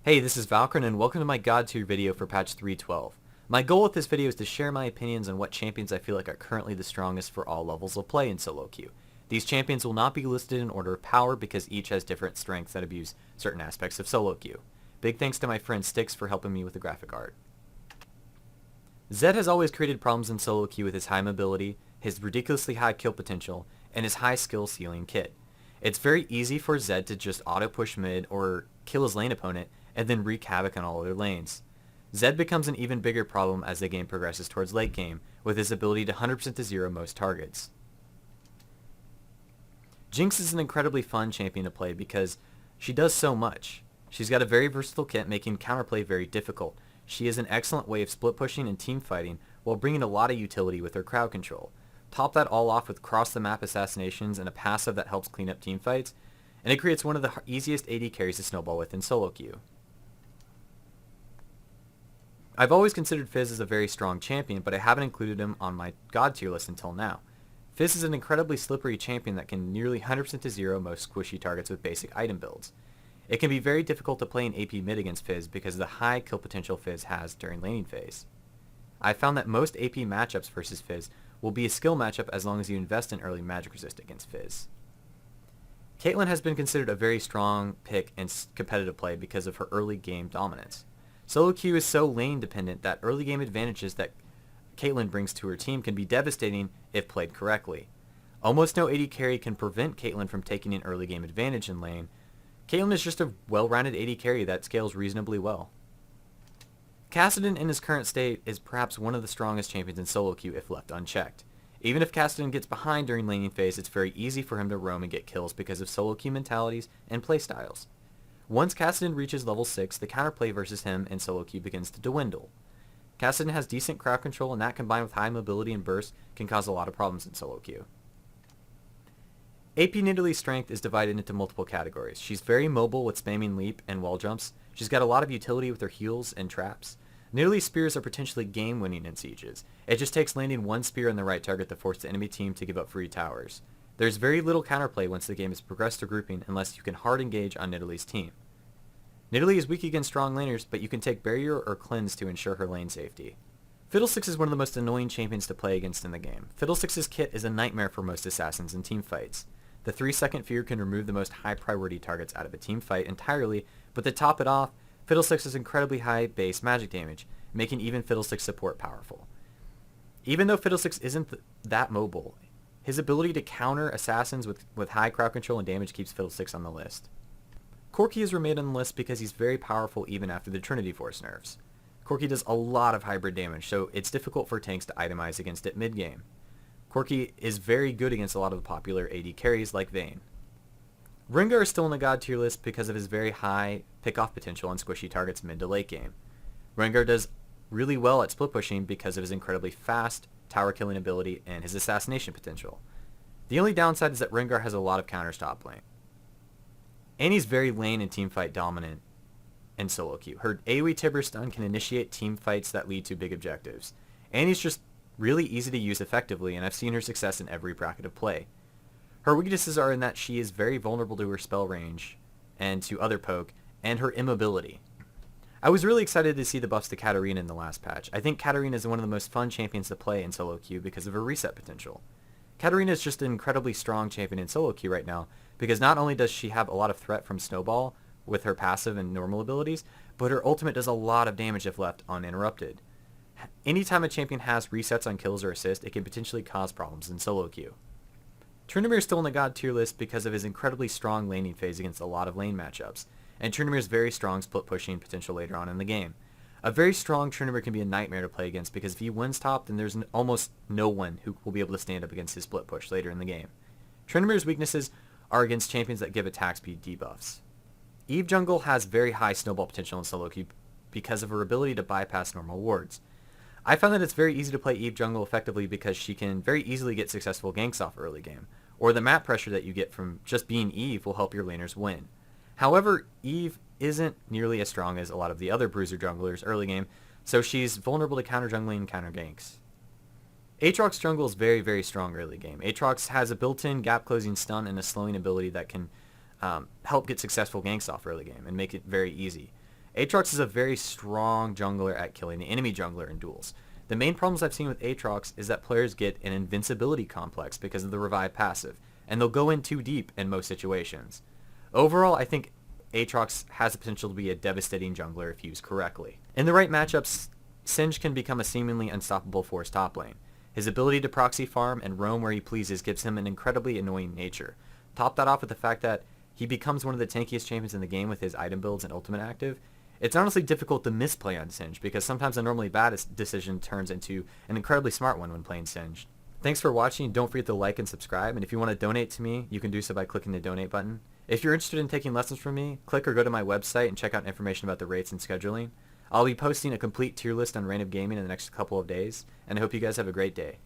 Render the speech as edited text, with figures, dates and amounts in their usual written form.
Hey, this is Valkrin and welcome to my God Tier video for patch 3.12. My goal with this video is to share my opinions on what champions I feel like are currently the strongest for all levels of play in solo queue. These champions will not be listed in order of power because each has different strengths that abuse certain aspects of solo queue. Big thanks to my friend Sticks for helping me with the graphic art. Zed has always created problems in solo queue with his high mobility, his ridiculously high kill potential, and his high skill ceiling kit. It's very easy for Zed to just auto push mid or kill his lane opponent and then wreak havoc on all other lanes. Zed becomes an even bigger problem as the game progresses towards late game, with his ability to 100% to zero most targets. Jinx is an incredibly fun champion to play because she does so much. She's got a very versatile kit making counterplay very difficult. She is an excellent way of split pushing and team fighting while bringing a lot of utility with her crowd control. Top that all off with cross the map assassinations and a passive that helps clean up team fights, and it creates one of the easiest AD carries to snowball with in solo queue. I've always considered Fizz as a very strong champion, but I haven't included him on my God tier list until now. Fizz is an incredibly slippery champion that can nearly 100% to zero most squishy targets with basic item builds. It can be very difficult to play an AP mid against Fizz because of the high kill potential Fizz has during laning phase. I found that most AP matchups versus Fizz will be a skill matchup as long as you invest in early magic resist against Fizz. Caitlyn has been considered a very strong pick in competitive play because of her early game dominance. Solo queue is so lane dependent that early game advantages that Caitlyn brings to her team can be devastating if played correctly. Almost no AD carry can prevent Caitlyn from taking an early game advantage in lane. Caitlyn is just a well-rounded AD carry that scales reasonably well. Kassadin in his current state is perhaps one of the strongest champions in solo queue if left unchecked. Even if Kassadin gets behind during laning phase, it's very easy for him to roam and get kills because of solo queue mentalities and playstyles. Once Kassadin reaches level 6, the counterplay versus him in solo queue begins to dwindle. Kassadin has decent crowd control, and that combined with high mobility and burst can cause a lot of problems in solo queue. AP Nidalee's strength is divided into multiple categories. She's very mobile with spamming leap and wall jumps. She's got a lot of utility with her heals and traps. Nidalee's spears are potentially game-winning in sieges. It just takes landing one spear on the right target to force the enemy team to give up free towers. There's very little counterplay once the game has progressed to grouping unless you can hard engage on Nidalee's team. Nidalee is weak against strong laners, but you can take barrier or cleanse to ensure her lane safety. Fiddlesticks is one of the most annoying champions to play against in the game. Fiddlesticks' kit is a nightmare for most assassins in team fights. The 3-second fear can remove the most high priority targets out of a team fight entirely, but to top it off, Fiddlesticks has incredibly high base magic damage, making even Fiddlesticks support powerful. Even though Fiddlesticks isn't that mobile, his ability to counter assassins with high crowd control and damage keeps Fiddlesticks on the list. Corky has remained on the list because he's very powerful even after the Trinity Force nerfs. Corky does a lot of hybrid damage, so it's difficult for tanks to itemize against it mid-game. Corky is very good against a lot of the popular AD carries like Vayne. Rengar is still on the God tier list because of his very high pick-off potential on squishy targets mid to late game. Rengar does really well at split pushing because of his incredibly fast tower killing ability and his assassination potential. The only downside is that Rengar has a lot of counters top lane. And he's very lane and teamfight dominant in solo queue. Her AoE Tibber stun can initiate team fights that lead to big objectives. And he's just really easy to use effectively, and I've seen her success in every bracket of play. Her weaknesses are in that she is very vulnerable to her spell range and to other poke, and her immobility. I was really excited to see the buffs to Katarina in the last patch. I think Katarina is one of the most fun champions to play in solo queue because of her reset potential. Katarina is just an incredibly strong champion in solo queue right now because not only does she have a lot of threat from Snowball with her passive and normal abilities, but her ultimate does a lot of damage if left uninterrupted. Anytime a champion has resets on kills or assists, it can potentially cause problems in solo queue. Tryndamere is still on the God tier list because of his incredibly strong laning phase against a lot of lane matchups, and Tryndamere's very strong split pushing potential later on in the game. A very strong Tryndamere can be a nightmare to play against because if he wins top, then there's almost no one who will be able to stand up against his split push later in the game. Tryndamere's weaknesses are against champions that give attack speed debuffs. Eve Jungle has very high snowball potential in solo queue because of her ability to bypass normal wards. I found that it's very easy to play Eve Jungle effectively because she can very easily get successful ganks off early game, or the map pressure that you get from just being Eve will help your laners win. However, Eve isn't nearly as strong as a lot of the other bruiser junglers early game, so she's vulnerable to counter jungling and counter ganks. Aatrox jungle is very, very strong early game. Aatrox has a built-in gap closing stun and a slowing ability that can help get successful ganks off early game and make it very easy. Aatrox is a very strong jungler at killing the enemy jungler in duels. The main problems I've seen with Aatrox is that players get an invincibility complex because of the revive passive, and they'll go in too deep in most situations. Overall, I think Aatrox has the potential to be a devastating jungler if used correctly. In the right matchups, Singed can become a seemingly unstoppable force top lane. His ability to proxy farm and roam where he pleases gives him an incredibly annoying nature. Top that off with the fact that he becomes one of the tankiest champions in the game with his item builds and ultimate active. It's honestly difficult to misplay on Singed because sometimes a normally bad decision turns into an incredibly smart one when playing Singed. Thanks for watching. Don't forget to like and subscribe, and if you want to donate to me, you can do so by clicking the donate button. If you're interested in taking lessons from me, click or go to my website and check out information about the rates and scheduling. I'll be posting a complete tier list on Random Gaming in the next couple of days, and I hope you guys have a great day.